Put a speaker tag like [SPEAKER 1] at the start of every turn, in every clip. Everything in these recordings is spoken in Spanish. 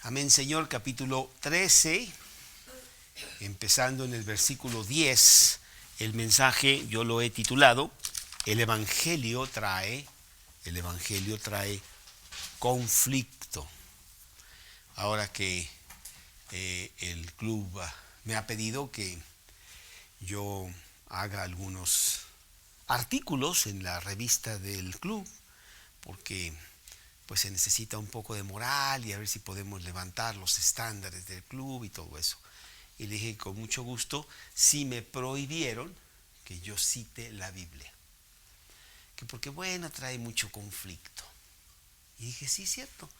[SPEAKER 1] Amén, Señor, capítulo 13, empezando en el versículo 10, el mensaje yo lo he titulado, el Evangelio trae conflicto. Ahora que el club me ha pedido que yo haga algunos artículos en la revista del club, porque pues se necesita un poco de moral y a ver si podemos levantar los estándares del club y todo eso. Y le dije con mucho gusto, si me prohibieron que yo cite la Biblia, que porque bueno, trae mucho conflicto. Y dije, sí, cierto,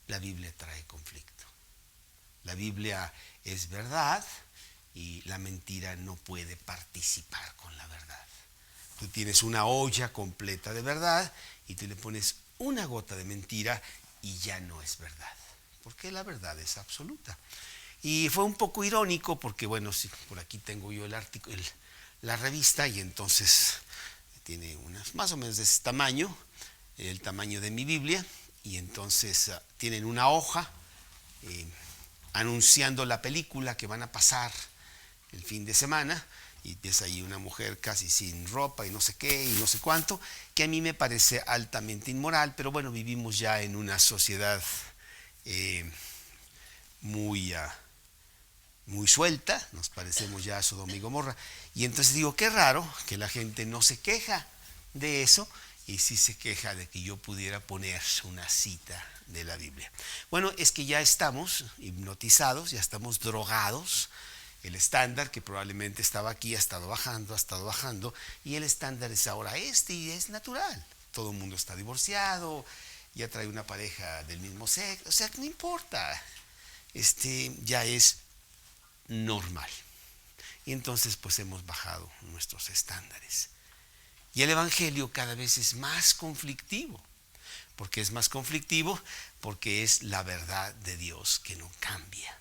[SPEAKER 1] la Biblia trae conflicto. La Biblia es verdad y la mentira no puede participar con la verdad. Tú tienes una olla completa de verdad y tú le pones una gota de mentira y ya no es verdad, porque la verdad es absoluta. Y fue un poco irónico porque, bueno, sí, por aquí tengo yo el artículo, la revista, y entonces tiene unas más o menos de ese tamaño, el tamaño de mi Biblia, y entonces tienen una hoja anunciando la película que van a pasar el fin de semana, y ves ahí una mujer casi sin ropa y no sé qué y no sé cuánto, que a mí me parece altamente inmoral, pero bueno, vivimos ya en una sociedad muy suelta, nos parecemos ya a Sodoma y Gomorra, y entonces digo, qué raro que la gente no se queja de eso, y sí se queja de que yo pudiera poner una cita de la Biblia. Bueno, es que ya estamos hipnotizados, ya estamos drogados. El estándar, que probablemente estaba aquí, ha estado bajando, y el estándar es ahora y es natural. Todo el mundo está divorciado, ya trae una pareja del mismo sexo, o sea, no importa, ya es normal. Y entonces pues hemos bajado nuestros estándares. Y el Evangelio cada vez es más conflictivo. ¿Por qué es más conflictivo? Porque es la verdad de Dios que no cambia.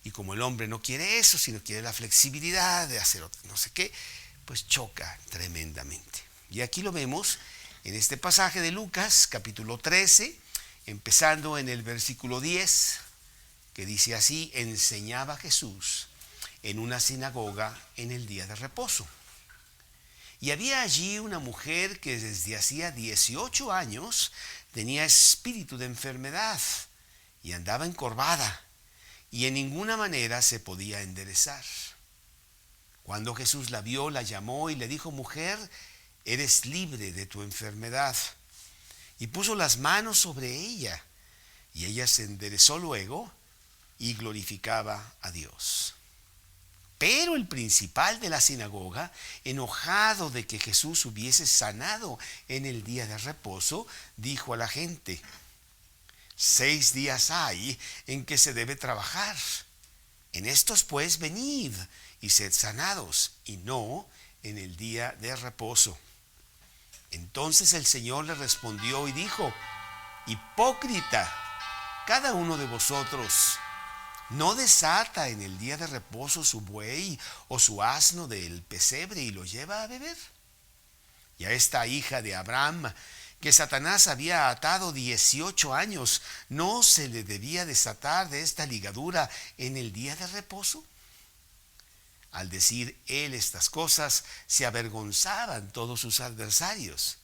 [SPEAKER 1] Y como el hombre no quiere eso, sino quiere la flexibilidad de hacer no sé qué, pues choca tremendamente. Y aquí lo vemos en este pasaje de Lucas, capítulo 13, empezando en el versículo 10, que dice así: enseñaba Jesús en una sinagoga en el día de reposo. Y había allí una mujer que desde hacía 18 años tenía espíritu de enfermedad y andaba encorvada, y en ninguna manera se podía enderezar. Cuando Jesús la vio, la llamó y le dijo: mujer, eres libre de tu enfermedad. Y puso las manos sobre ella, y ella se enderezó luego y glorificaba a Dios. Pero el principal de la sinagoga, enojado de que Jesús hubiese sanado en el día de reposo, dijo a la gente: 6 días hay en que se debe trabajar. En estos pues venid y sed sanados, y no en el día de reposo. Entonces el Señor le respondió y dijo: hipócrita, cada uno de vosotros no desata en el día de reposo su buey o su asno del pesebre y lo lleva a beber. Y a esta hija de Abraham, que Satanás había atado 18 años, ¿no se le debía desatar de esta ligadura en el día de reposo? Al decir él estas cosas, se avergonzaban todos sus adversarios,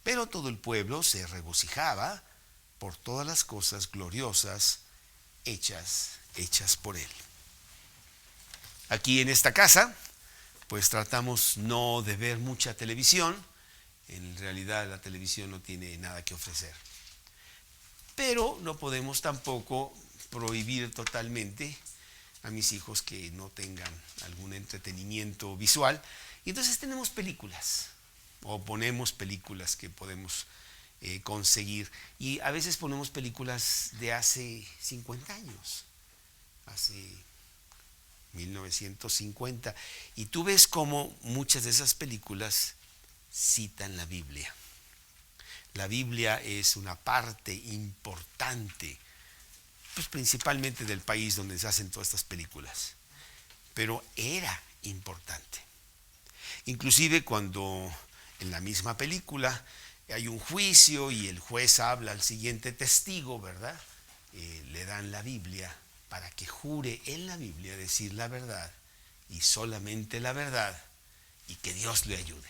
[SPEAKER 1] pero todo el pueblo se regocijaba por todas las cosas gloriosas hechas por él. Aquí en esta casa, pues tratamos no de ver mucha televisión. En realidad la televisión no tiene nada que ofrecer. Pero no podemos tampoco prohibir totalmente a mis hijos que no tengan algún entretenimiento visual. Y entonces tenemos películas, o ponemos películas que podemos conseguir. Y a veces ponemos películas de hace 50 años, hace 1950. Y tú ves cómo muchas de esas películas citan la Biblia. La Biblia es una parte importante pues principalmente del país donde se hacen todas estas películas. Pero era importante. Inclusive cuando en la misma película hay un juicio y el juez habla al siguiente testigo, ¿verdad? Le dan la Biblia para que jure en la Biblia decir la verdad y solamente la verdad y que Dios le ayude.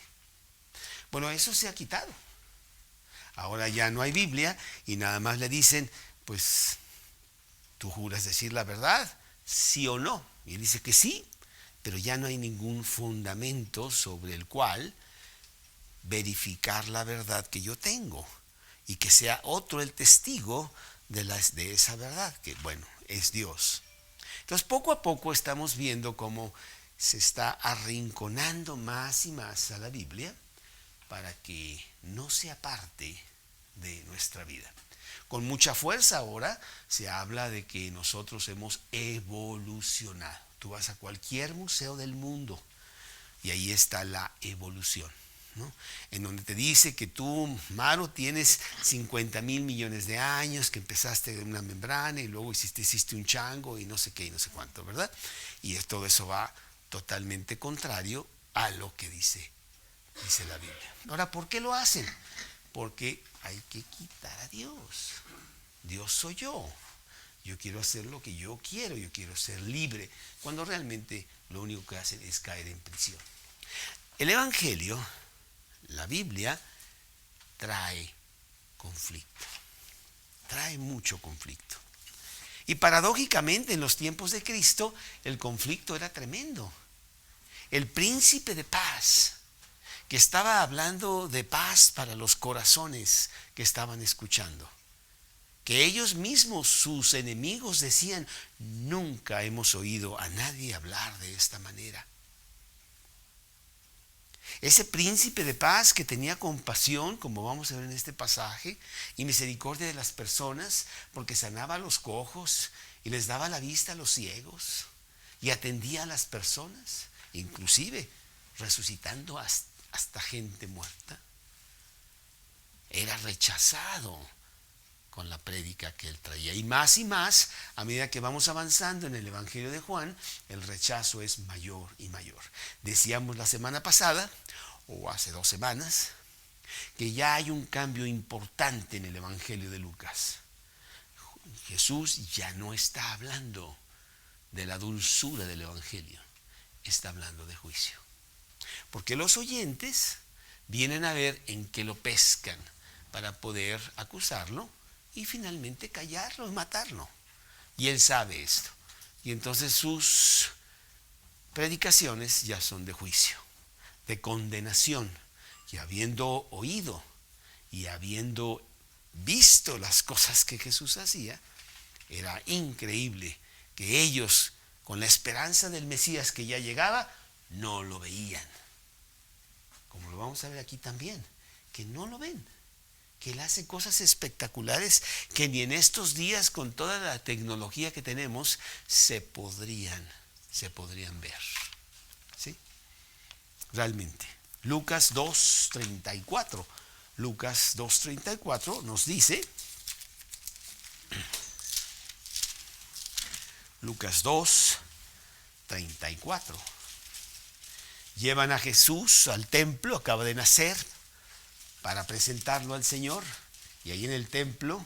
[SPEAKER 1] Bueno, eso se ha quitado. Ahora ya no hay Biblia y nada más le dicen, pues, ¿tú juras decir la verdad? ¿Sí o no? Y él dice que sí, pero ya no hay ningún fundamento sobre el cual verificar la verdad que yo tengo y que sea otro el testigo de esa verdad, que bueno, es Dios. Entonces poco a poco estamos viendo cómo se está arrinconando más y más a la Biblia para que no sea parte de nuestra vida. Con mucha fuerza ahora se habla de que nosotros hemos evolucionado. Tú vas a cualquier museo del mundo y ahí está la evolución, ¿no? En donde te dice que tú, Maro, tienes 50,000 millones de años, que empezaste de una membrana y luego hiciste un chango y no sé qué y no sé cuánto, ¿verdad? Y todo eso va totalmente contrario a lo que dice la Biblia. Ahora, ¿por qué lo hacen? Porque hay que quitar a Dios. Dios soy yo. Yo quiero hacer lo que yo quiero ser libre, cuando realmente lo único que hacen es caer en prisión. El Evangelio, la Biblia, trae conflicto, trae mucho conflicto. Y paradójicamente en los tiempos de Cristo el conflicto era tremendo. El príncipe de paz, que estaba hablando de paz para los corazones que estaban escuchando, que ellos mismos, sus enemigos, decían, nunca hemos oído a nadie hablar de esta manera. Ese príncipe de paz que tenía compasión, como vamos a ver en este pasaje, y misericordia de las personas, porque sanaba a los cojos y les daba la vista a los ciegos y atendía a las personas, inclusive resucitando hasta gente muerta. Era rechazado con la prédica que él traía. Y más, a medida que vamos avanzando en el Evangelio de Juan, el rechazo es mayor y mayor. Decíamos la semana pasada, o hace 2 semanas, que ya hay un cambio importante en el Evangelio de Lucas. Jesús ya no está hablando de la dulzura del Evangelio, está hablando de juicio. Porque los oyentes vienen a ver en qué lo pescan para poder acusarlo y finalmente callarlo y matarlo. Y él sabe esto. Y entonces sus predicaciones ya son de juicio, de condenación. Y habiendo oído y habiendo visto las cosas que Jesús hacía, era increíble que ellos, con la esperanza del Mesías que ya llegaba, no lo veían. Como lo vamos a ver aquí también, que no lo ven. Que él hace cosas espectaculares que ni en estos días, con toda la tecnología que tenemos, se podrían ver. ¿Sí? Realmente. Lucas 2:34. Lucas 2:34 nos dice, Lucas 2:34. Llevan a Jesús al templo, acaba de nacer, para presentarlo al Señor, y ahí en el templo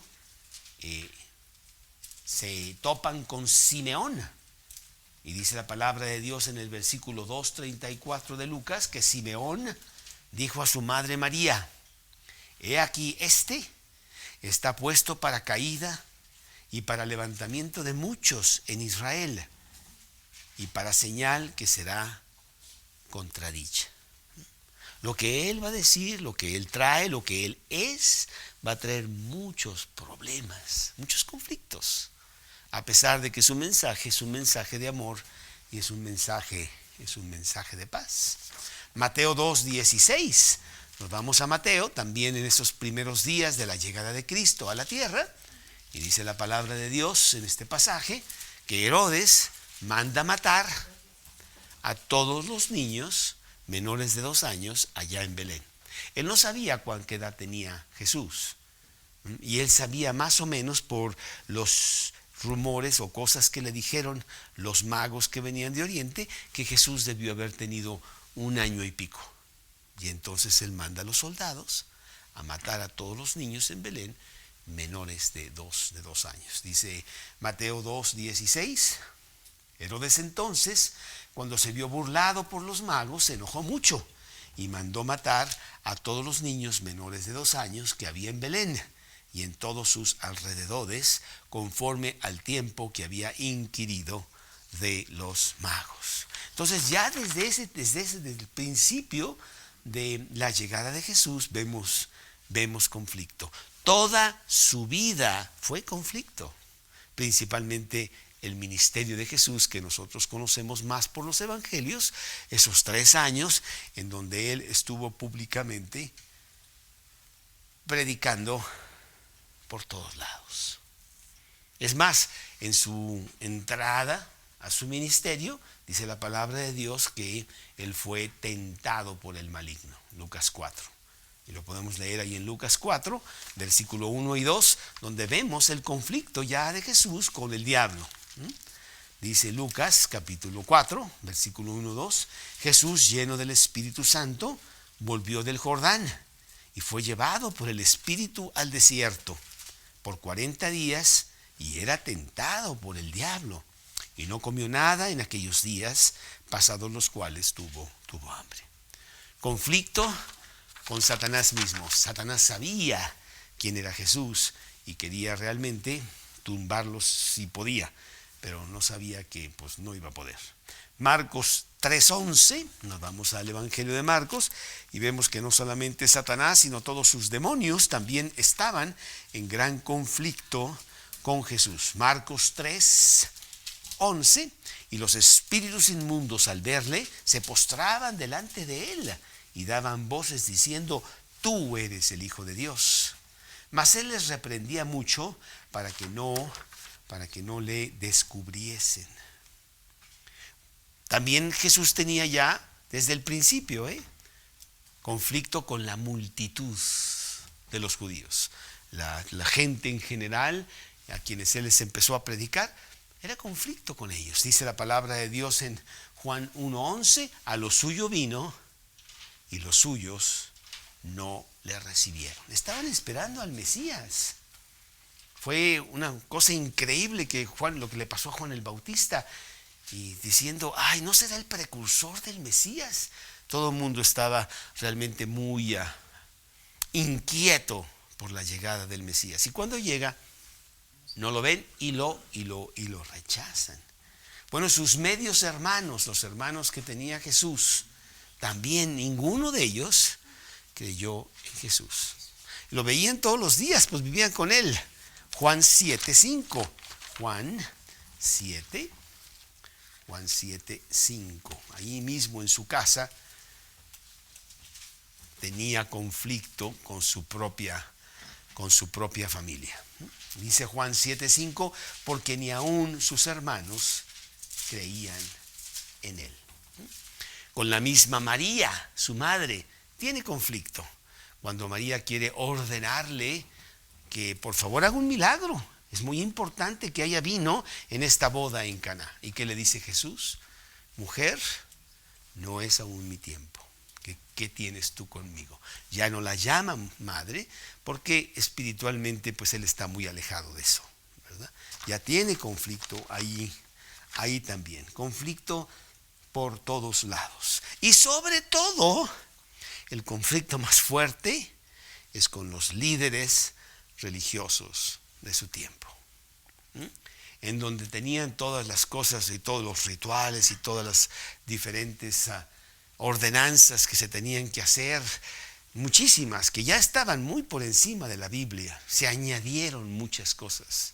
[SPEAKER 1] se topan con Simeón, y dice la palabra de Dios en el versículo 2:34 de Lucas, que Simeón dijo a su madre María, he aquí este está puesto para caída y para levantamiento de muchos en Israel, y para señal que será contradicha. Lo que él va a decir, lo que él trae, lo que él es, va a traer muchos problemas, muchos conflictos. A pesar de que su mensaje es un mensaje de amor y es un mensaje de paz. Mateo 2:16. Nos vamos a Mateo, también en esos primeros días de la llegada de Cristo a la tierra. Y dice la palabra de Dios en este pasaje que Herodes manda matar a todos los niños menores de 2 años allá en Belén. Él no sabía qué edad tenía Jesús. Y él sabía más o menos por los rumores o cosas que le dijeron los magos que venían de Oriente, que Jesús debió haber tenido 1 año y pico. Y entonces él manda a los soldados a matar a todos los niños en Belén menores de 2 años. Dice Mateo 2:16, Herodes entonces, cuando se vio burlado por los magos, se enojó mucho y mandó matar a todos los niños menores de 2 años que había en Belén y en todos sus alrededores, conforme al tiempo que había inquirido de los magos. Entonces ya desde el principio de la llegada de Jesús vemos conflicto. Toda su vida fue conflicto, principalmente el ministerio de Jesús, que nosotros conocemos más por los evangelios, esos 3 años en donde él estuvo públicamente predicando por todos lados. Es más, en su entrada a su ministerio, dice la palabra de Dios que él fue tentado por el maligno, Lucas 4. Y lo podemos leer ahí en Lucas 4, versículo 1 y 2, donde vemos el conflicto ya de Jesús con el diablo. Dice Lucas capítulo 4, versículo 1 y 2, Jesús, lleno del Espíritu Santo, volvió del Jordán y fue llevado por el Espíritu al desierto por 40 días y era tentado por el diablo. Y no comió nada en aquellos días, pasados los cuales tuvo hambre. Conflicto con Satanás mismo. Satanás sabía quién era Jesús y quería realmente tumbarlos si podía, pero no sabía que pues no iba a poder. Marcos 3:11, nos vamos al Evangelio de Marcos y vemos que no solamente Satanás, sino todos sus demonios también estaban en gran conflicto con Jesús. Marcos 3:11, y los espíritus inmundos al verle se postraban delante de él y daban voces diciendo: tú eres el Hijo de Dios. Mas él les reprendía mucho para que no le descubriesen. También Jesús tenía ya desde el principio conflicto con la multitud de los judíos. La gente en general, a quienes él les empezó a predicar, era conflicto con ellos. Dice la palabra de Dios en Juan 1:11, a lo suyo vino y los suyos no le recibieron. Estaban esperando al Mesías. Fue una cosa increíble lo que le pasó a Juan el Bautista, y diciendo: ay, ¿no será el precursor del Mesías? Todo el mundo estaba realmente muy inquieto por la llegada del Mesías. Y cuando llega, no lo ven y lo rechazan. Bueno, sus medios hermanos, los hermanos que tenía Jesús, también ninguno de ellos creyó en Jesús. Lo veían todos los días, pues vivían con él. Juan 7:5. Juan 7:5. Ahí mismo en su casa tenía conflicto con su propia familia. Dice Juan 7:5, porque ni aun sus hermanos creían en él. Con la misma María, su madre, tiene conflicto. Cuando María quiere ordenarle que por favor haga un milagro, es muy importante que haya vino en esta boda en Caná. ¿Y qué le dice Jesús? Mujer, no es aún mi tiempo. ¿Qué tienes tú conmigo? Ya no la llama madre porque espiritualmente pues él está muy alejado de eso, ¿verdad? Ya tiene conflicto ahí también. Conflicto por todos lados. Y sobre todo, el conflicto más fuerte es con los líderes religiosos de su tiempo, en donde tenían todas las cosas y todos los rituales y todas las diferentes ordenanzas que se tenían que hacer, muchísimas que ya estaban muy por encima de la Biblia. Se añadieron muchas cosas.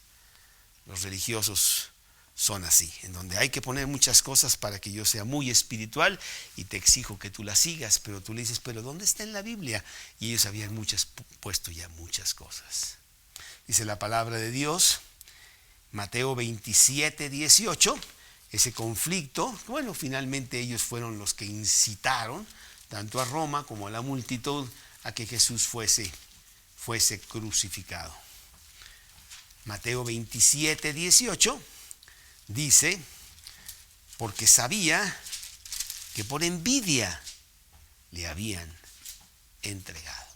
[SPEAKER 1] Los religiosos son así, en donde hay que poner muchas cosas para que yo sea muy espiritual y te exijo que tú las sigas, pero tú le dices: pero ¿dónde está en la Biblia? Y ellos habían puesto ya muchas cosas. Dice la palabra de Dios, Mateo 27:18, ese conflicto, bueno, finalmente ellos fueron los que incitaron tanto a Roma como a la multitud a que Jesús fuese crucificado. Mateo 27, 18 dice, porque sabía que por envidia le habían entregado.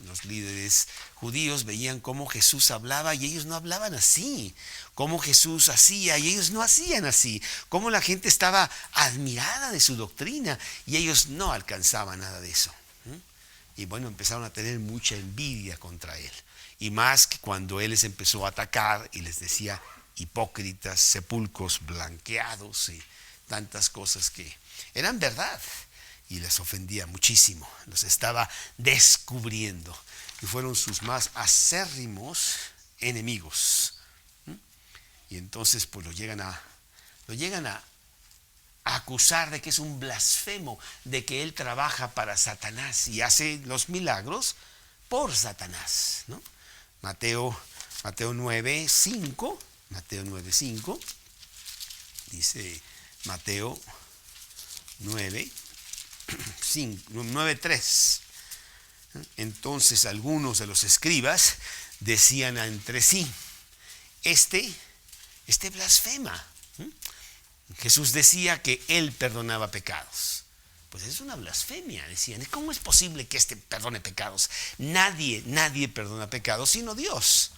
[SPEAKER 1] Los líderes judíos veían cómo Jesús hablaba y ellos no hablaban así, cómo Jesús hacía y ellos no hacían así, cómo la gente estaba admirada de su doctrina y ellos no alcanzaban nada de eso. Y bueno, empezaron a tener mucha envidia contra él. Y más que cuando él les empezó a atacar y les decía hipócritas, sepulcros blanqueados y tantas cosas que eran verdad. Y les ofendía muchísimo, los estaba descubriendo. Y fueron sus más acérrimos enemigos. Y entonces pues lo llegan a acusar de que es un blasfemo, de que él trabaja para Satanás y hace los milagros por Satanás, ¿no? Mateo 9:5, Mateo 9:5, dice Mateo 9:3. Entonces algunos de los escribas decían entre sí, este blasfema. Jesús decía que él perdonaba pecados. Pues es una blasfemia, decían. ¿Cómo es posible que este perdone pecados? Nadie perdona pecados sino Dios.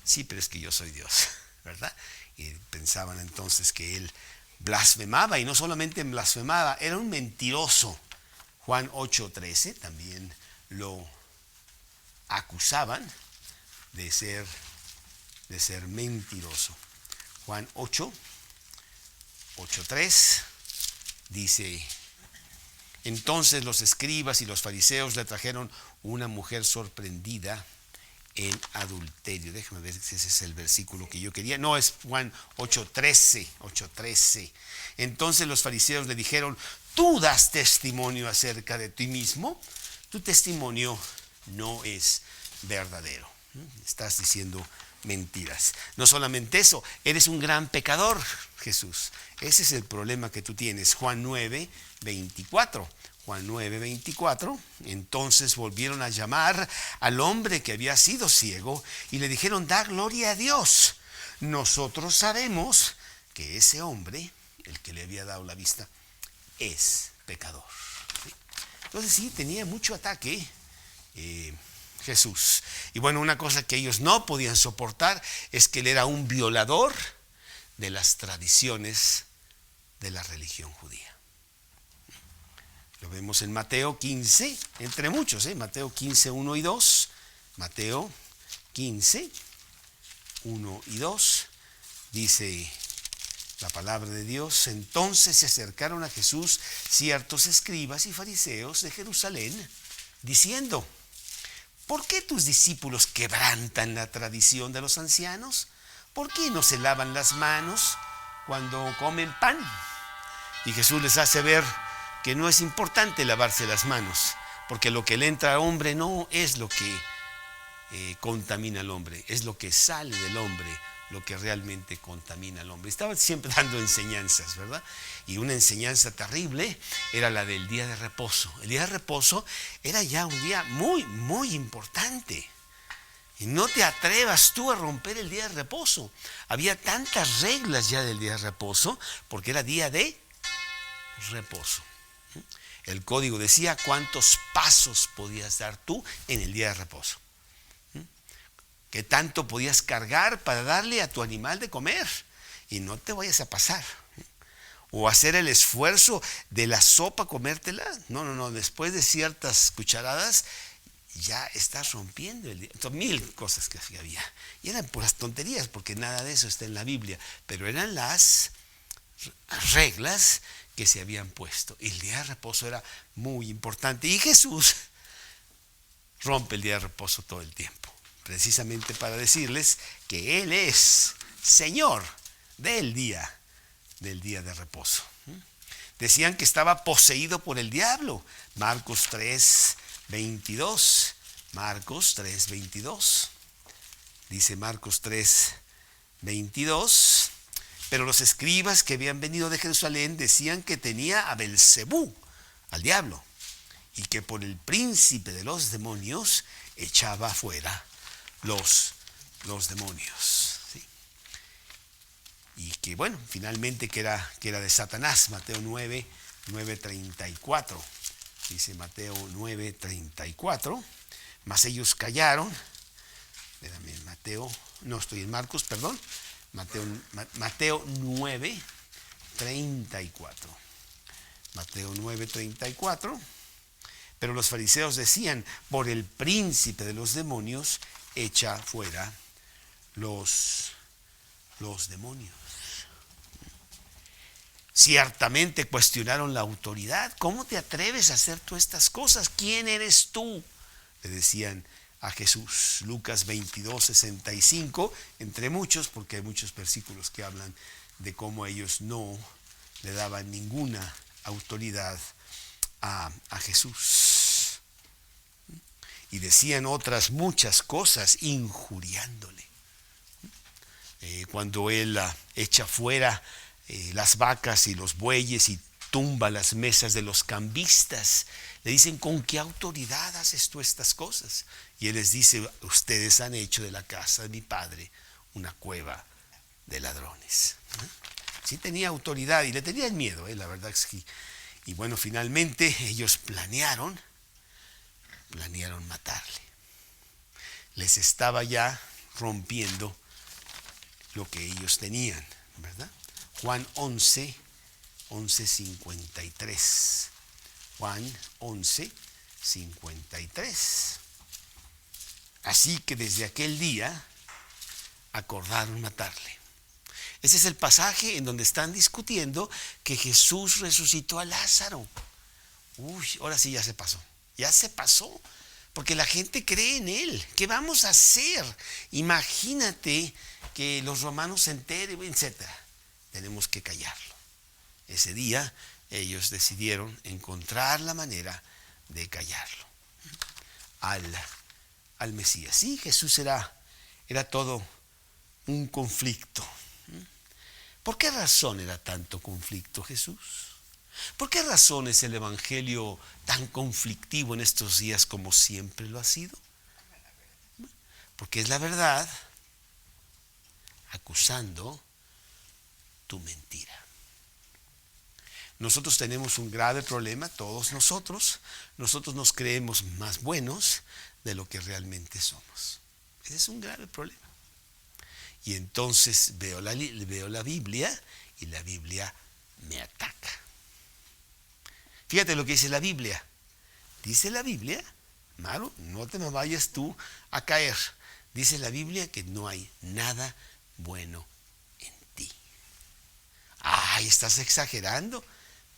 [SPEAKER 1] Sí, pero es que yo soy Dios, ¿verdad? Y pensaban entonces que él blasfemaba, y no solamente blasfemaba, era un mentiroso. Juan 8:13 también lo acusaban de ser mentiroso. Juan 8:3 dice, entonces los escribas y los fariseos le trajeron una mujer sorprendida en adulterio. Déjame ver si ese es el versículo que yo quería. No, es Juan 8:13. Entonces los fariseos le dijeron, tú das testimonio acerca de ti mismo, tu testimonio no es verdadero. Estás diciendo mentiras. No solamente eso, eres un gran pecador, Jesús. Ese es el problema que tú tienes. Juan 9:24. Juan 9:24, entonces volvieron a llamar al hombre que había sido ciego y le dijeron, da gloria a Dios. Nosotros sabemos que ese hombre, el que le había dado la vista, es pecador. Entonces sí, tenía mucho ataque Jesús. Y bueno, una cosa que ellos no podían soportar es que él era un violador de las tradiciones de la religión judía. Lo vemos en Mateo 15, entre muchos, Mateo 15, 1 y 2. Mateo 15, 1 y 2. Dice la palabra de Dios, entonces se acercaron a Jesús ciertos escribas y fariseos de Jerusalén, diciendo, ¿por qué tus discípulos quebrantan la tradición de los ancianos? ¿Por qué no se lavan las manos cuando comen pan? Y Jesús les hace ver que no es importante lavarse las manos, porque lo que le entra al hombre no es lo que contamina al hombre, es lo que sale del hombre lo que realmente contamina al hombre. Estaba siempre dando enseñanzas, ¿verdad? Y una enseñanza terrible era la del día de reposo. El día de reposo era ya un día muy, muy importante. Y no te atrevas tú a romper el día de reposo. Había tantas reglas ya del día de reposo, porque era día de reposo. El código decía cuántos pasos podías dar tú en el día de reposo. ¿Qué tanto podías cargar para darle a tu animal de comer? Y no te vayas a pasar. O hacer el esfuerzo de la sopa, comértela. No. Después de ciertas cucharadas, ya estás rompiendo el día. Entonces, 1000 cosas que había. Y eran puras tonterías, porque nada de eso está en la Biblia. Pero eran las reglas que se habían puesto. Y el día de reposo era muy importante. Y Jesús rompe el día de reposo todo el tiempo, precisamente para decirles que Él es Señor del día de reposo. Decían que estaba poseído por el diablo. Marcos 3:22. Marcos 3:22. Dice Marcos 3:22. Pero los escribas que habían venido de Jerusalén decían que tenía a Belcebú, al diablo, y que por el príncipe de los demonios echaba afuera los demonios. y que bueno, finalmente que era de Satanás. Mateo 9:34. Dice Mateo 9:34. Mas ellos callaron. Espérame, estoy en Marcos, perdón. Mateo 9:34. Mateo 9:34. Pero los fariseos decían: por el príncipe de los demonios, echa fuera los demonios. Ciertamente cuestionaron la autoridad. ¿Cómo te atreves a hacer tú estas cosas? ¿Quién eres tú?, le decían a Jesús. Lucas 22:65, entre muchos, porque hay muchos versículos que hablan de cómo ellos no le daban ninguna autoridad a Jesús. Y decían otras muchas cosas, injuriándole. Cuando él echa fuera las vacas y los bueyes y tumba las mesas de los cambistas, le dicen: ¿con qué autoridad haces tú estas cosas? Y él les dice: ustedes han hecho de la casa de mi padre una cueva de ladrones. Sí tenía autoridad y le tenían miedo, la verdad es que. Y bueno, finalmente ellos planearon matarle. Les estaba ya rompiendo lo que ellos tenían, ¿verdad? Juan 11:53. Juan 11:53. Así que desde aquel día acordaron matarle. Ese es el pasaje en donde están discutiendo que Jesús resucitó a Lázaro. Ahora sí ya se pasó. Ya se pasó. Porque la gente cree en él. ¿Qué vamos a hacer? Imagínate que los romanos se enteren, etc. Tenemos que callarlo. Ese día ellos decidieron encontrar la manera de callarlo al Mesías. Sí, Jesús era todo un conflicto. ¿Por qué razón era tanto conflicto Jesús? ¿Por qué razón es el evangelio tan conflictivo en estos días como siempre lo ha sido? Porque es la verdad acusando tu mentira. Nosotros tenemos un grave problema, todos nosotros nos creemos más buenos de lo que realmente somos. Ese es un grave problema. Y entonces veo la Biblia y la Biblia me ataca. Fíjate lo que dice la Biblia. Dice la Biblia, Maru, no te me vayas tú a caer. Dice la Biblia que no hay nada bueno en ti. Ay, estás exagerando.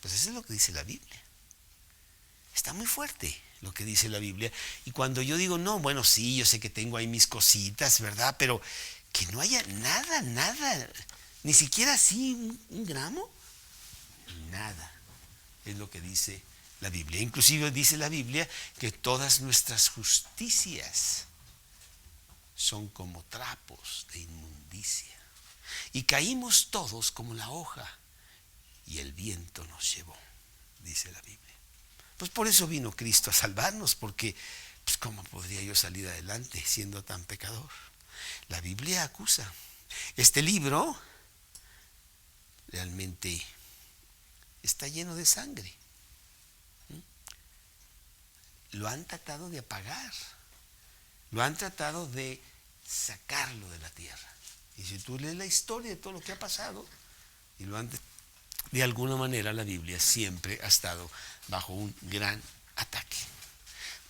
[SPEAKER 1] Pues eso es lo que dice la Biblia. Está muy fuerte lo que dice la Biblia. Y cuando yo digo, no, bueno, sí, yo sé que tengo ahí mis cositas, ¿verdad? Pero que no haya nada, ni siquiera así un gramo, nada. Es lo que dice la Biblia. Inclusive dice la Biblia que todas nuestras justicias son como trapos de inmundicia. Y caímos todos como la hoja y el viento nos llevó, dice la Biblia. Pues por eso vino Cristo a salvarnos, porque pues ¿cómo podría yo salir adelante siendo tan pecador? La Biblia acusa. Este libro realmente está lleno de sangre. Lo han tratado de apagar. Lo han tratado de sacarlo de la tierra. Y si tú lees la historia de todo lo que ha pasado, y de alguna manera la Biblia siempre ha estado bajo un gran ataque.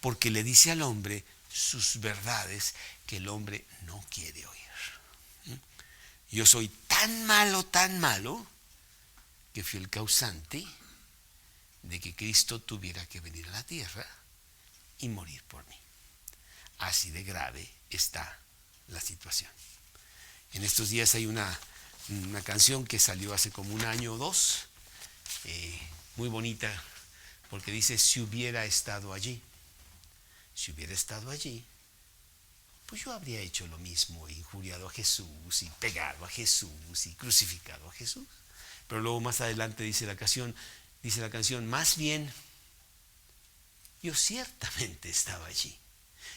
[SPEAKER 1] Porque le dice al hombre sus verdades que el hombre no quiere oír. Yo soy tan malo, que fui el causante de que Cristo tuviera que venir a la tierra y morir por mí. Así de grave está la situación. En estos días hay una canción que salió hace como un año o dos, muy bonita, porque dice: si hubiera estado allí, pues yo habría hecho lo mismo, injuriado a Jesús y pegado a Jesús y crucificado a Jesús. Pero luego más adelante dice la canción, más bien, yo ciertamente estaba allí.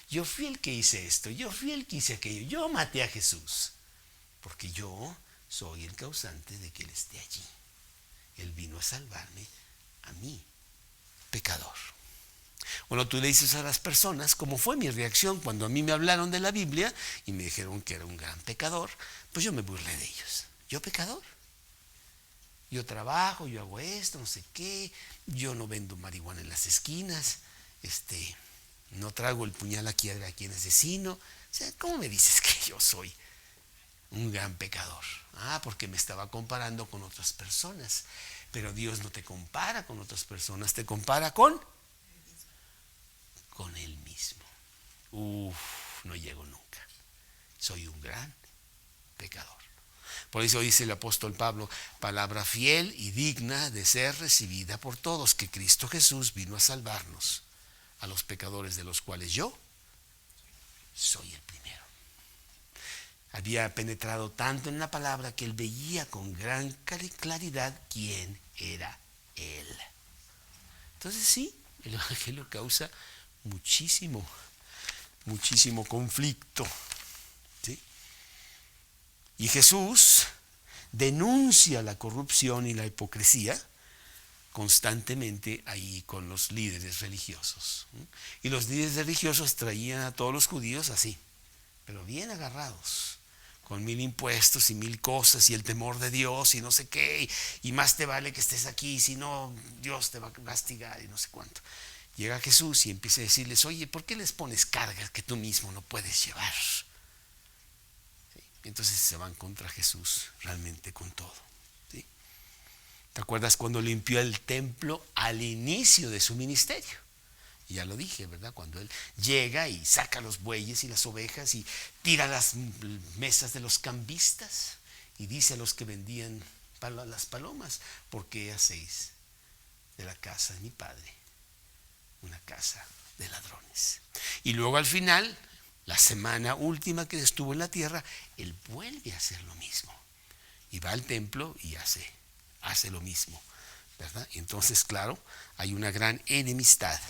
[SPEAKER 1] Yo fui el que hice esto, yo fui el que hice aquello, yo maté a Jesús, porque yo soy el causante de que Él esté allí. Él vino a salvarme a mí, pecador. Bueno, tú le dices a las personas cómo fue mi reacción cuando a mí me hablaron de la Biblia y me dijeron que era un gran pecador. Pues yo me burlé de ellos. ¿Yo pecador? Yo trabajo, yo hago esto, no sé qué. Yo no vendo marihuana en las esquinas. No traigo el puñal aquí a quien asesino. O sea, ¿cómo me dices que yo soy un gran pecador? Porque me estaba comparando con otras personas. Pero Dios no te compara con otras personas, te compara con Él mismo. No llego nunca. Soy un gran pecador. Por eso dice el apóstol Pablo, palabra fiel y digna de ser recibida por todos, que Cristo Jesús vino a salvarnos, a los pecadores de los cuales yo soy el primero. Había penetrado tanto en la palabra que él veía con gran claridad quién era él. Entonces sí, el evangelio causa muchísimo conflicto, ¿sí? Y Jesús denuncia la corrupción y la hipocresía constantemente ahí con los líderes religiosos. Y los líderes religiosos traían a todos los judíos así, pero bien agarrados, con 1000 impuestos y 1000 cosas y el temor de Dios y no sé qué, y más te vale que estés aquí, si no Dios te va a castigar y no sé cuánto. Llega Jesús y empieza a decirles, oye, ¿por qué les pones cargas que tú mismo no puedes llevar? ¿Sí? Y entonces se van contra Jesús realmente con todo. ¿Sí? ¿Te acuerdas cuando limpió el templo al inicio de su ministerio? Y ya lo dije, ¿verdad? Cuando él llega y saca los bueyes y las ovejas y tira las mesas de los cambistas y dice a los que vendían las palomas, ¿por qué hacéis de la casa de mi padre una casa de ladrones? Y luego al final, la semana última que estuvo en la tierra, él vuelve a hacer lo mismo. Y va al templo y hace lo mismo, ¿verdad? Entonces, claro, hay una gran enemistad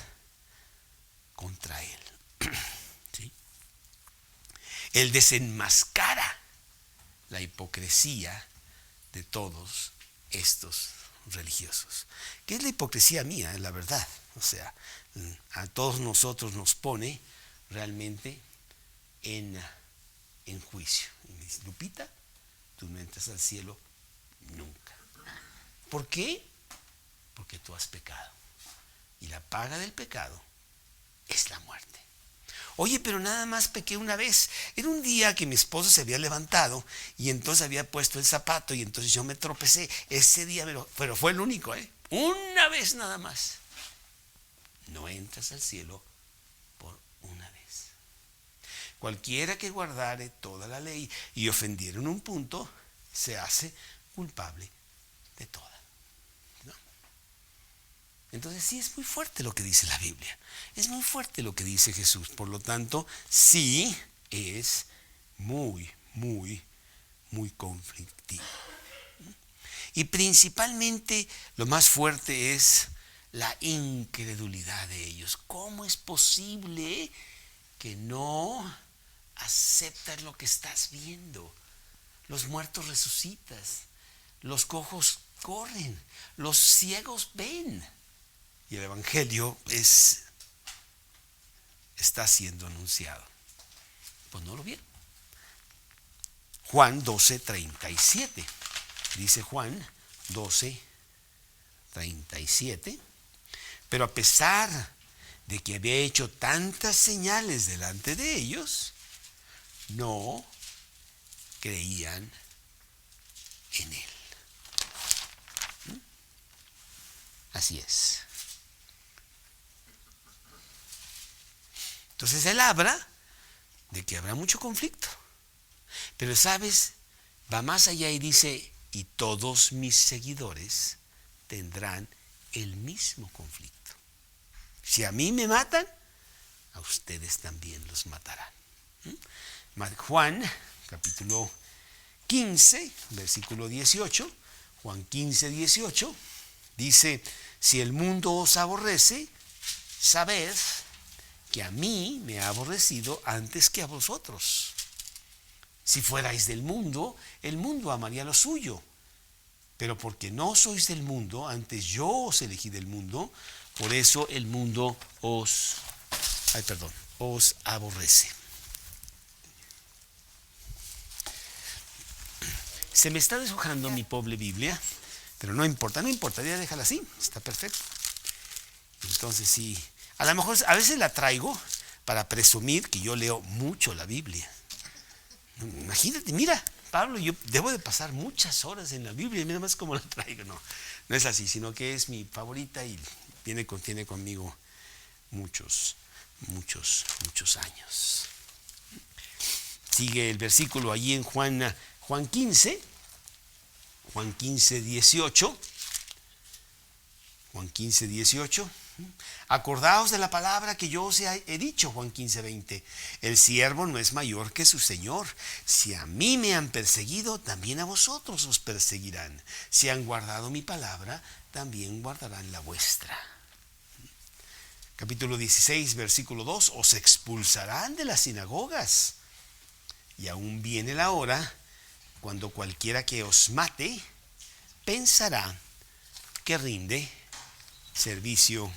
[SPEAKER 1] contra él. ¿Sí? Él desenmascara la hipocresía de todos estos religiosos. ¿Qué es la hipocresía mía? Es la verdad. O sea, a todos nosotros nos pone realmente en juicio. Y me dice, Lupita, tú no entras al cielo nunca. ¿Por qué? Porque tú has pecado. Y la paga del pecado es la muerte. Oye, pero nada más pequé una vez. Era un día que mi esposo se había levantado y entonces había puesto el zapato y entonces yo me tropecé. Ese día, pero fue el único, una vez nada más. No entras al cielo por una vez. Cualquiera que guardare toda la ley y ofendiera en un punto, se hace culpable de toda. Entonces sí es muy fuerte lo que dice la Biblia, es muy fuerte lo que dice Jesús, por lo tanto sí es muy conflictivo. Y principalmente lo más fuerte es la incredulidad de ellos. ¿Cómo es posible que no aceptas lo que estás viendo? Los muertos resucitan, los cojos corren, los ciegos ven. Y el evangelio está siendo anunciado. Pues no lo vieron. Juan 12:37. Dice Juan 12:37. Pero a pesar de que había hecho tantas señales delante de ellos, no creían en él. Así es. Entonces él habla de que habrá mucho conflicto. Pero sabes, va más allá y dice, y todos mis seguidores tendrán el mismo conflicto. Si a mí me matan, a ustedes también los matarán. Juan, capítulo 15, versículo 18, Juan 15, 18, dice, si el mundo os aborrece, sabed que a mí me ha aborrecido antes que a vosotros. Si fuerais del mundo, el mundo amaría lo suyo. Pero porque no sois del mundo, antes yo os elegí del mundo, por eso el mundo os aborrece. Se me está deshojando mi pobre Biblia, pero no importa, ya déjala así, está perfecto. Entonces sí, a lo mejor a veces la traigo para presumir que yo leo mucho la Biblia. Imagínate, mira, Pablo, yo debo de pasar muchas horas en la Biblia, mira más cómo la traigo. No es así, sino que es mi favorita y tiene conmigo muchos años. Sigue el versículo allí en Juan 15, 18. Juan 15, 18. Acordaos de la palabra que yo os he dicho, Juan 15, 20. El siervo no es mayor que su señor. Si a mí me han perseguido, también a vosotros os perseguirán. Si han guardado mi palabra, también guardarán la vuestra. Capítulo 16, versículo 2. Os expulsarán de las sinagogas. Y aún viene la hora cuando cualquiera que os mate pensará que rinde servicio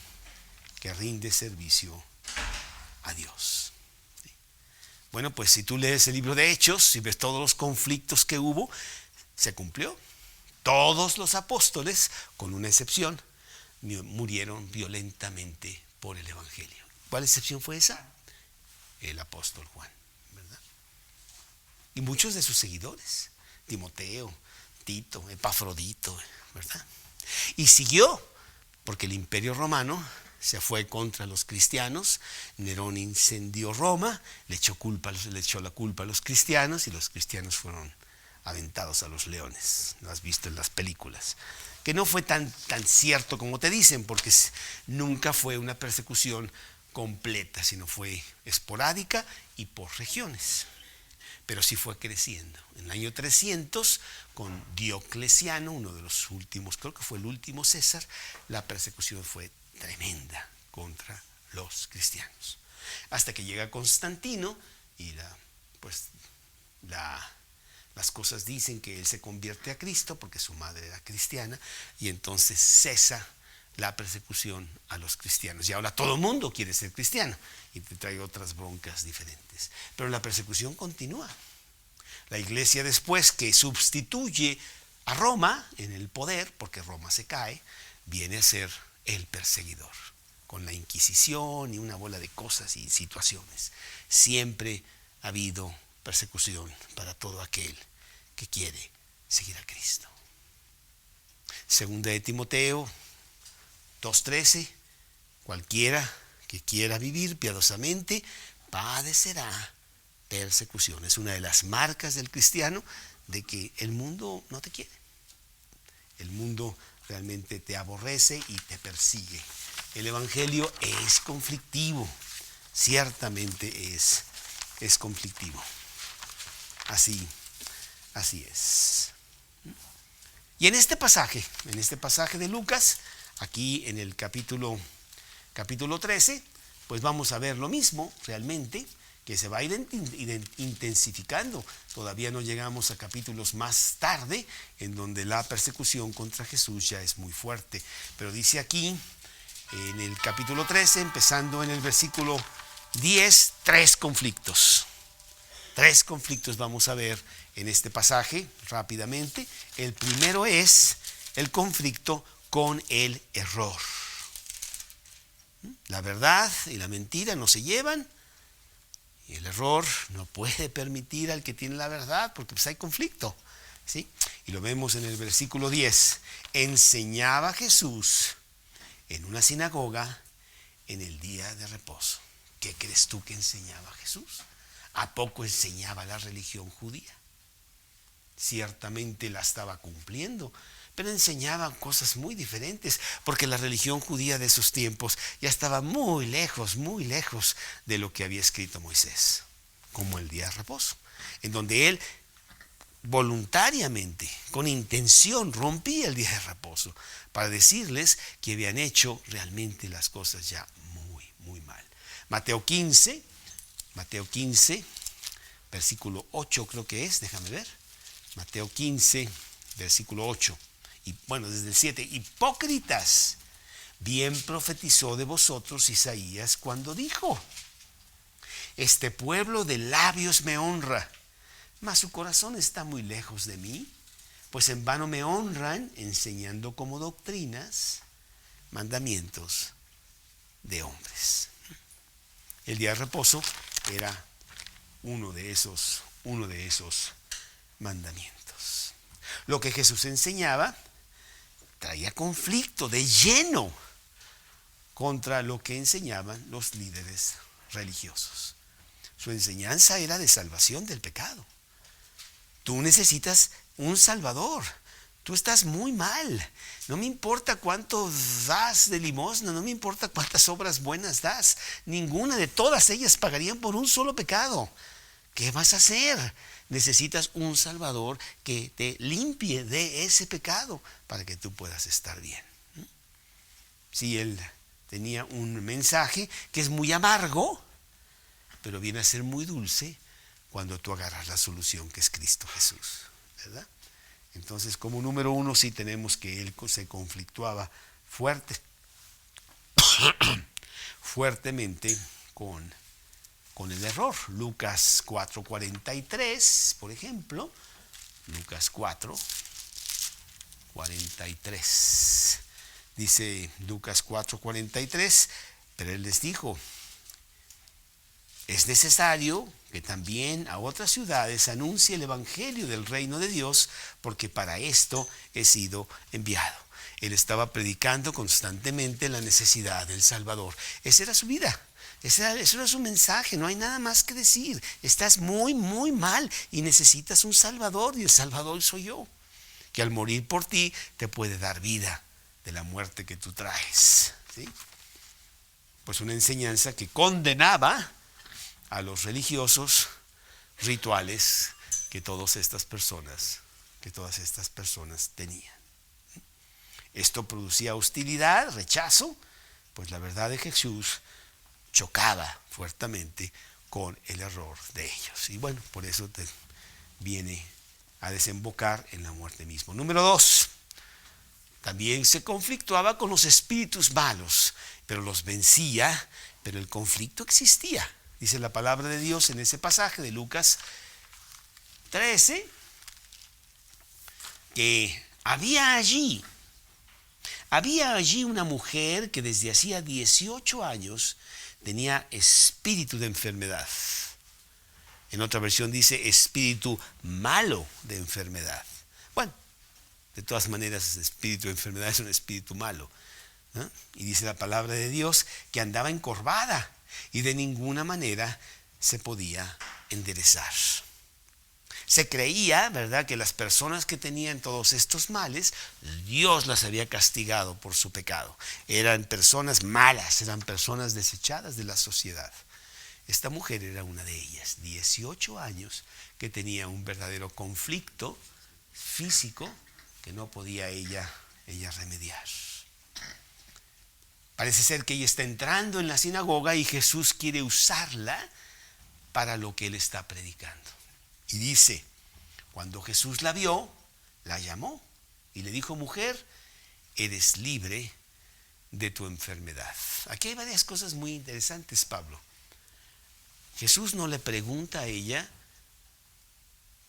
[SPEAKER 1] a Dios. Bueno, pues si tú lees el libro de Hechos y ves todos los conflictos que hubo, se cumplió. Todos los apóstoles, con una excepción, murieron violentamente por el Evangelio. ¿Cuál excepción fue esa? El apóstol Juan, ¿verdad? Y muchos de sus seguidores, Timoteo, Tito, Epafrodito, ¿verdad? Y siguió, porque el Imperio Romano se fue contra los cristianos. Nerón incendió Roma, le echó la culpa a los cristianos y los cristianos fueron aventados a los leones. Lo has visto en las películas. Que no fue tan cierto como te dicen, porque nunca fue una persecución completa, sino fue esporádica y por regiones. Pero sí fue creciendo. En el año 300, con Diocleciano, uno de los últimos, creo que fue el último César, la persecución fue tremenda contra los cristianos. Hasta que llega Constantino y las cosas dicen que él se convierte a Cristo porque su madre era cristiana y entonces cesa la persecución a los cristianos. Y ahora todo el mundo quiere ser cristiano y te trae otras broncas diferentes. Pero la persecución continúa. La iglesia, después que sustituye a Roma en el poder, porque Roma se cae, viene a ser el perseguidor, con la Inquisición y una bola de cosas y situaciones. Siempre ha habido persecución para todo aquel que quiere seguir a Cristo. Segunda de Timoteo 2:13, cualquiera que quiera vivir piadosamente padecerá persecución. Es una de las marcas del cristiano de que el mundo no te quiere. El mundo realmente te aborrece y te persigue. El evangelio es conflictivo, ciertamente es conflictivo. Así es. Y en este pasaje de Lucas, aquí en el capítulo 13, pues vamos a ver lo mismo realmente, que se va a ir intensificando. Todavía no llegamos a capítulos más tarde, en donde la persecución contra Jesús ya es muy fuerte. Pero dice aquí, en el capítulo 13, empezando en el versículo 10, tres conflictos. Tres conflictos vamos a ver en este pasaje rápidamente. El primero es el conflicto con el error. La verdad y la mentira no se llevan. Y el error no puede permitir al que tiene la verdad, porque pues hay conflicto, ¿sí? Y lo vemos en el versículo 10. Enseñaba Jesús en una sinagoga en el día de reposo. ¿Qué crees tú que enseñaba Jesús? ¿A poco enseñaba la religión judía? Ciertamente la estaba cumpliendo, pero enseñaba cosas muy diferentes, porque la religión judía de esos tiempos ya estaba muy lejos de lo que había escrito Moisés, como el día de reposo, en donde él voluntariamente, con intención, rompía el día de reposo para decirles que habían hecho realmente las cosas ya muy mal. Mateo 15, versículo 8 creo que es, déjame ver. Mateo 15, versículo 8. Y bueno, desde el 7. Hipócritas, bien profetizó de vosotros Isaías cuando dijo: este pueblo de labios me honra, mas su corazón está muy lejos de mí, pues en vano me honran, enseñando como doctrinas mandamientos de hombres. El día de reposo era uno de esos mandamientos. Lo que Jesús enseñaba traía conflicto de lleno contra lo que enseñaban los líderes religiosos. Su enseñanza era de salvación del pecado. Tú necesitas un Salvador. Tú estás muy mal. No me importa cuánto das de limosna, no me importa cuántas obras buenas das. Ninguna de todas ellas pagarían por un solo pecado. ¿Qué vas a hacer? Necesitas un Salvador que te limpie de ese pecado para que tú puedas estar bien. Sí, él tenía un mensaje que es muy amargo, pero viene a ser muy dulce cuando tú agarras la solución que es Cristo Jesús, ¿verdad? Entonces, como número uno, sí tenemos que él se conflictuaba fuertemente con el error. Lucas 4:43, por ejemplo. Lucas 4:43. Dice Lucas 4:43, pero él les dijo: es necesario que también a otras ciudades anuncie el evangelio del reino de Dios, porque para esto he sido enviado. Él estaba predicando constantemente la necesidad del Salvador. Esa era su vida. Eso era su mensaje. No hay nada más que decir. Estás muy, muy mal y necesitas un Salvador, y el Salvador soy yo, que al morir por ti te puede dar vida de la muerte que tú traes, ¿sí? Pues una enseñanza que condenaba a los religiosos rituales que todas estas personas tenían. Esto producía hostilidad, rechazo, pues la verdad de Jesús chocaba fuertemente con el error de ellos. Y bueno, por eso viene a desembocar en la muerte misma. Número 2, también se conflictuaba con los espíritus malos, pero los vencía, pero el conflicto existía. Dice la palabra de Dios en ese pasaje de Lucas 13, que había allí una mujer que desde hacía 18 años tenía espíritu de enfermedad. En otra versión dice espíritu malo de enfermedad. Bueno, de todas maneras, espíritu de enfermedad es un espíritu malo, ¿no? Y dice la palabra de Dios que andaba encorvada y de ninguna manera se podía enderezar. Se creía, ¿verdad?, que las personas que tenían todos estos males, Dios las había castigado por su pecado. Eran personas malas, eran personas desechadas de la sociedad. Esta mujer era una de ellas, 18 años, que tenía un verdadero conflicto físico que no podía ella remediar. Parece ser que ella está entrando en la sinagoga y Jesús quiere usarla para lo que él está predicando. Y dice, cuando Jesús la vio, la llamó y le dijo: mujer, eres libre de tu enfermedad. Aquí hay varias cosas muy interesantes, Pablo. Jesús no le pregunta a ella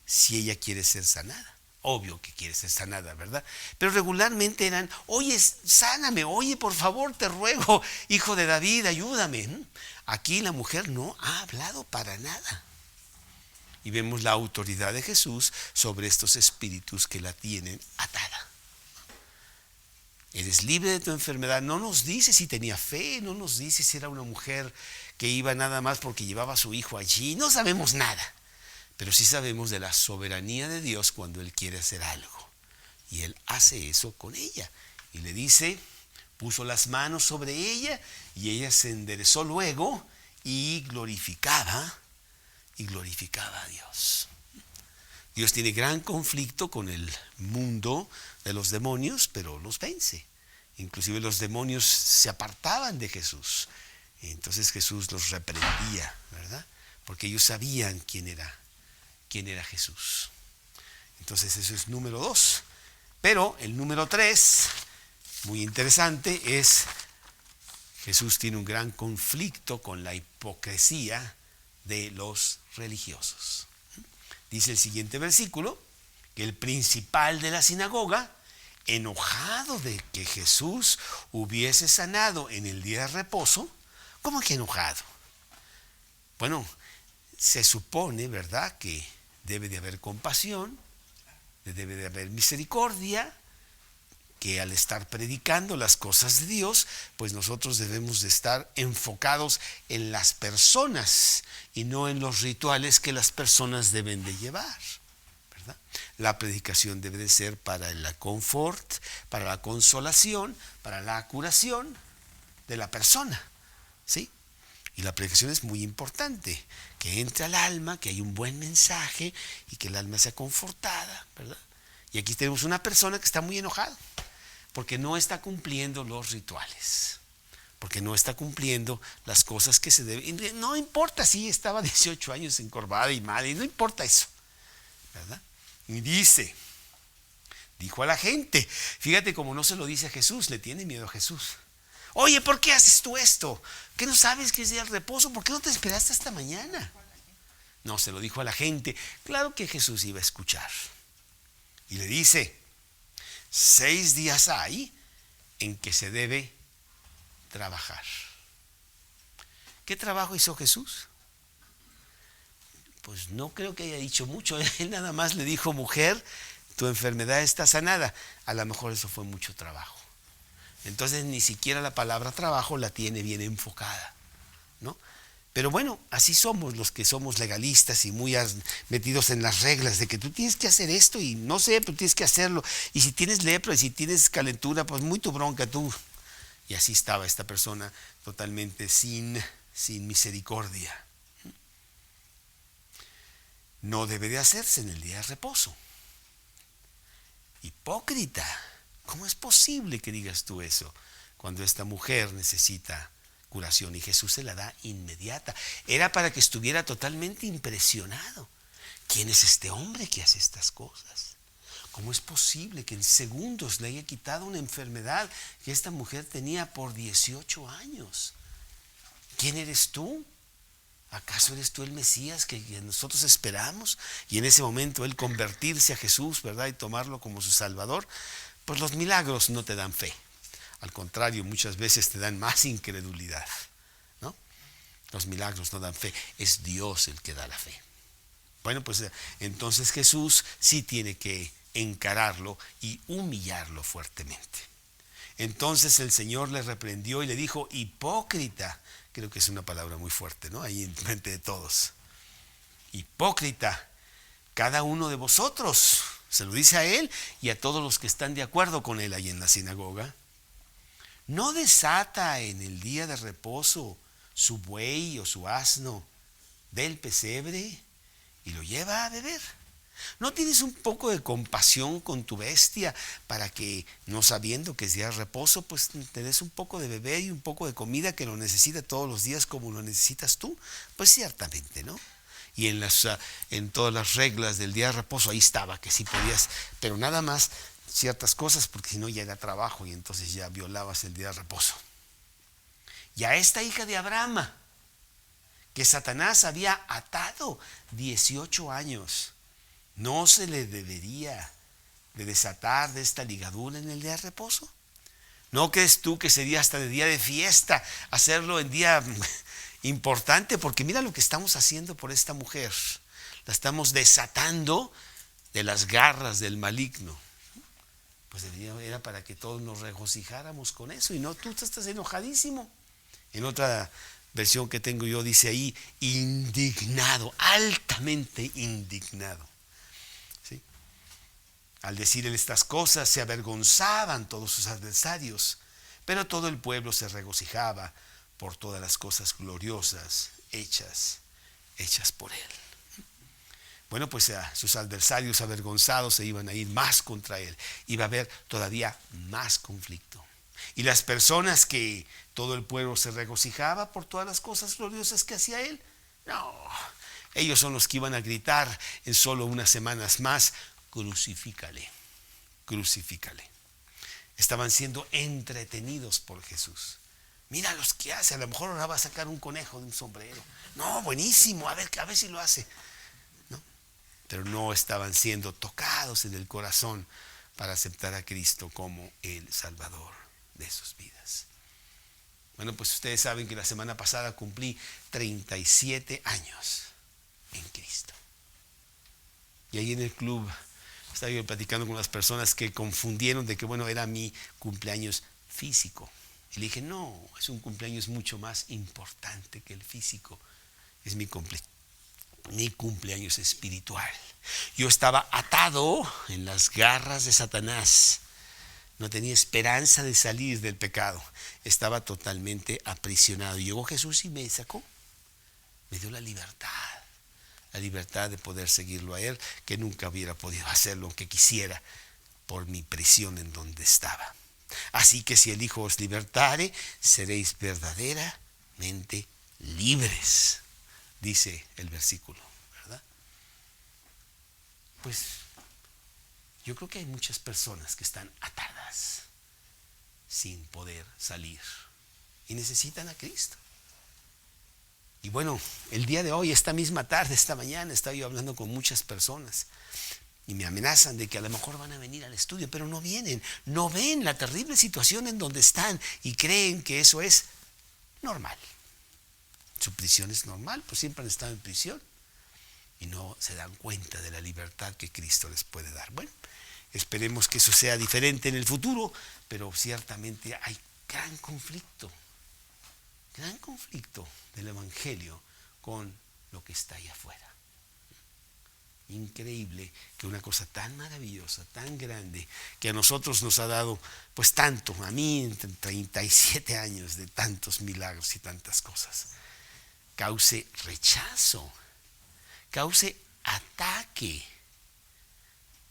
[SPEAKER 1] si ella quiere ser sanada. Obvio que quiere ser sanada, ¿verdad? Pero regularmente eran: oye, sáname, oye, por favor, te ruego, hijo de David, ayúdame. Aquí la mujer no ha hablado para nada. Y vemos la autoridad de Jesús sobre estos espíritus que la tienen atada. Eres libre de tu enfermedad. No nos dice si tenía fe, no nos dice si era una mujer que iba nada más porque llevaba a su hijo allí. No sabemos nada. Pero sí sabemos de la soberanía de Dios cuando Él quiere hacer algo. Y Él hace eso con ella. Y le dice, puso las manos sobre ella y ella se enderezó luego y glorificaba a Dios. Dios tiene gran conflicto con el mundo de los demonios, pero los vence. Inclusive los demonios se apartaban de Jesús. Entonces Jesús los reprendía, ¿verdad? Porque ellos sabían quién era quién era Jesús. Entonces eso es número 2. Pero el número 3, muy interesante, es Jesús tiene un gran conflicto con la hipocresía de los religiosos. Dice el siguiente versículo, que el principal de la sinagoga, enojado de que Jesús hubiese sanado en el día de reposo. ¿Cómo que enojado? Bueno, se supone, ¿verdad?, que debe de haber compasión, debe de haber misericordia, que al estar predicando las cosas de Dios, pues nosotros debemos de estar enfocados en las personas y no en los rituales que las personas deben de llevar, ¿verdad? La predicación debe de ser para el confort, para la consolación, para la curación de la persona, ¿sí? Y la predicación es muy importante, que entre al alma, que hay un buen mensaje y que el alma sea confortada, ¿verdad? Y aquí tenemos una persona que está muy enojada porque no está cumpliendo los rituales, porque no está cumpliendo las cosas que se deben. No importa si estaba 18 años encorvada y mal, y no importa eso, ¿verdad? Y dijo a la gente, fíjate cómo no se lo dice a Jesús, le tiene miedo a Jesús. Oye, ¿por qué haces tú esto? ¿Qué no sabes que es día del reposo? ¿Por qué no te esperaste hasta mañana? No, se lo dijo a la gente. Claro que Jesús iba a escuchar. Y le dice, 6 días hay en que se debe trabajar. ¿Qué trabajo hizo Jesús? Pues no creo que haya dicho mucho. Él nada más le dijo, mujer, tu enfermedad está sanada. A lo mejor eso fue mucho trabajo. Entonces ni siquiera la palabra trabajo la tiene bien enfocada, ¿no? Pero bueno, así somos los que somos legalistas y muy metidos en las reglas de que tú tienes que hacer esto y no sé, pero tienes que hacerlo. Y si tienes lepra y si tienes calentura, pues muy tu bronca tú. Y así estaba esta persona totalmente sin misericordia. No debe de hacerse en el día de reposo. Hipócrita. ¿Cómo es posible que digas tú eso cuando esta mujer necesita curación y Jesús se la da inmediata? Era para que estuviera totalmente impresionado. ¿Quién es este hombre que hace estas cosas? ¿Cómo es posible que en segundos le haya quitado una enfermedad que esta mujer tenía por 18 años? ¿Quién eres tú? ¿Acaso eres tú el Mesías que nosotros esperamos? Y en ese momento él convertirse a Jesús, ¿verdad?, y tomarlo como su Salvador. Pues los milagros no te dan fe. Al contrario, muchas veces te dan más incredulidad, ¿no? Los milagros no dan fe. Es Dios el que da la fe. Bueno, pues entonces Jesús sí tiene que encararlo y humillarlo fuertemente. Entonces el Señor le reprendió y le dijo, hipócrita. Creo que es una palabra muy fuerte, ¿no? Ahí en frente de todos. Hipócrita, cada uno de vosotros. Se lo dice a él y a todos los que están de acuerdo con él ahí en la sinagoga. No desata en el día de reposo su buey o su asno del pesebre y lo lleva a beber. ¿No tienes un poco de compasión con tu bestia para que, no sabiendo que es día de reposo, pues te des un poco de beber y un poco de comida que lo necesita todos los días como lo necesitas tú? Pues ciertamente, ¿no? Y en todas las reglas del día de reposo ahí estaba que sí podías, pero nada más ciertas cosas, porque si no ya era trabajo y entonces ya violabas el día de reposo. Y a esta hija de Abraham, que Satanás había atado 18 años, ¿no se le debería de desatar de esta ligadura en el día de reposo? ¿No crees tú que sería hasta de día de fiesta hacerlo en día importante? Porque mira lo que estamos haciendo por esta mujer. La estamos desatando de las garras del maligno. Pues era para que todos nos regocijáramos con eso. Y no, tú estás enojadísimo. En otra versión que tengo yo dice ahí, indignado, altamente indignado. ¿Sí? Al decir él estas cosas se avergonzaban todos sus adversarios, pero todo el pueblo se regocijaba por todas las cosas gloriosas hechas por él. Bueno, pues sus adversarios avergonzados se iban a ir más contra él. Iba a haber todavía más conflicto. Y las personas que todo el pueblo se regocijaba por todas las cosas gloriosas que hacía él, no, Ellos son los que iban a gritar en solo unas semanas más, crucifícale, crucifícale. Estaban siendo entretenidos por Jesús. Mira los que hace, a lo mejor ahora va a sacar un conejo de un sombrero. No, buenísimo, a ver si lo hace. ¿No? Pero no estaban siendo tocados en el corazón para aceptar a Cristo como el Salvador de sus vidas. Bueno, pues ustedes saben que la semana pasada cumplí 37 años en Cristo. Y ahí en el club estaba yo platicando con las personas que confundieron de que, bueno, era mi cumpleaños físico. Y le dije, no, es un cumpleaños mucho más importante que el físico. Es mi cumpleaños espiritual. Yo estaba atado en las garras de Satanás. No tenía esperanza de salir del pecado. Estaba totalmente aprisionado. Y llegó Jesús y me sacó. Me dio la libertad de poder seguirlo a Él, que nunca hubiera podido hacerlo aunque quisiera, por mi prisión en donde estaba. Así que si el Hijo os libertare, seréis verdaderamente libres, dice el versículo, ¿verdad? Pues yo creo que hay muchas personas que están atadas sin poder salir y necesitan a Cristo. Y bueno, el día de hoy, esta misma tarde, esta mañana, estaba yo hablando con muchas personas y me amenazan de que a lo mejor van a venir al estudio, pero no vienen, no ven la terrible situación en donde están y creen que eso es normal. Su prisión es normal, pues siempre han estado en prisión y no se dan cuenta de la libertad que Cristo les puede dar. Bueno, esperemos que eso sea diferente en el futuro, pero ciertamente hay gran conflicto del Evangelio con lo que está allá afuera. Increíble que una cosa tan maravillosa, tan grande, que a nosotros nos ha dado pues tanto, a mí en 37 años de tantos milagros y tantas cosas, cause rechazo, cause ataque,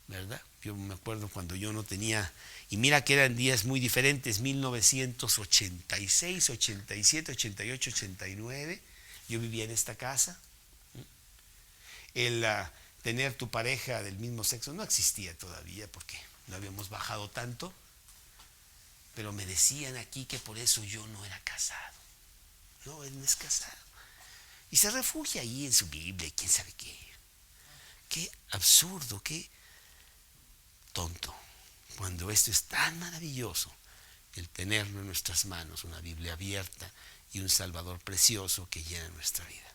[SPEAKER 1] ¿verdad? Yo me acuerdo cuando yo no tenía, y mira que eran días muy diferentes, 1986, 87, 88, 89, yo vivía en esta casa. El tener tu pareja del mismo sexo no existía todavía porque no habíamos bajado tanto, pero me decían aquí que por eso yo no era casado. No, él no es casado. Y se refugia ahí en su Biblia, quién sabe qué. Qué absurdo, qué tonto, cuando esto es tan maravilloso, el tenerlo en nuestras manos, una Biblia abierta y un Salvador precioso que llena nuestra vida.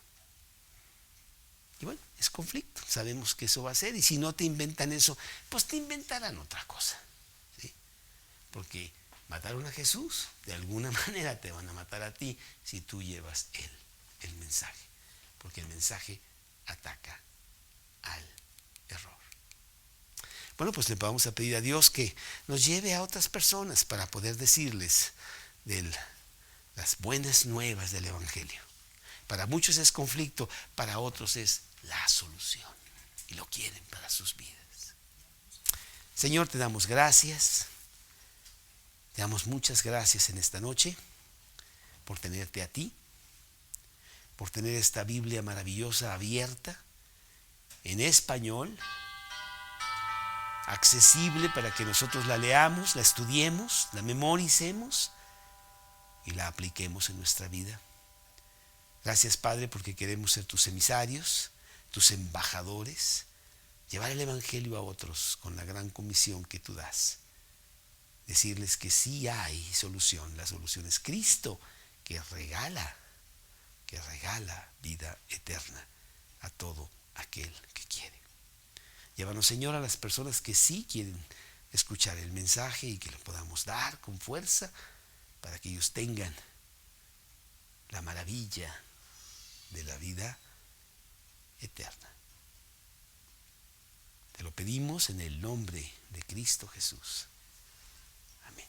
[SPEAKER 1] Y bueno, es conflicto, sabemos que eso va a ser, y si no te inventan eso, pues te inventarán otra cosa, ¿sí? Porque mataron a Jesús, de alguna manera te van a matar a ti si tú llevas el mensaje, porque el mensaje ataca al error. Bueno, pues le vamos a pedir a Dios que nos lleve a otras personas para poder decirles de las buenas nuevas del Evangelio. Para muchos es conflicto, para otros es la solución y lo quieren para sus vidas. Señor, te damos gracias, te damos muchas gracias en esta noche por tenerte a ti, por tener esta Biblia maravillosa abierta en español, accesible para que nosotros la leamos, la estudiemos, la memoricemos y la apliquemos en nuestra vida. Gracias, Padre, porque queremos ser tus emisarios, tus embajadores, llevar el Evangelio a otros con la gran comisión que tú das. Decirles que sí hay solución. La solución es Cristo, que regala vida eterna a todo aquel que quiere. Llévanos, Señor, a las personas que sí quieren escuchar el mensaje y que lo podamos dar con fuerza para que ellos tengan la maravilla de la vida eterna. Te lo pedimos en el nombre de Cristo Jesús. Amén.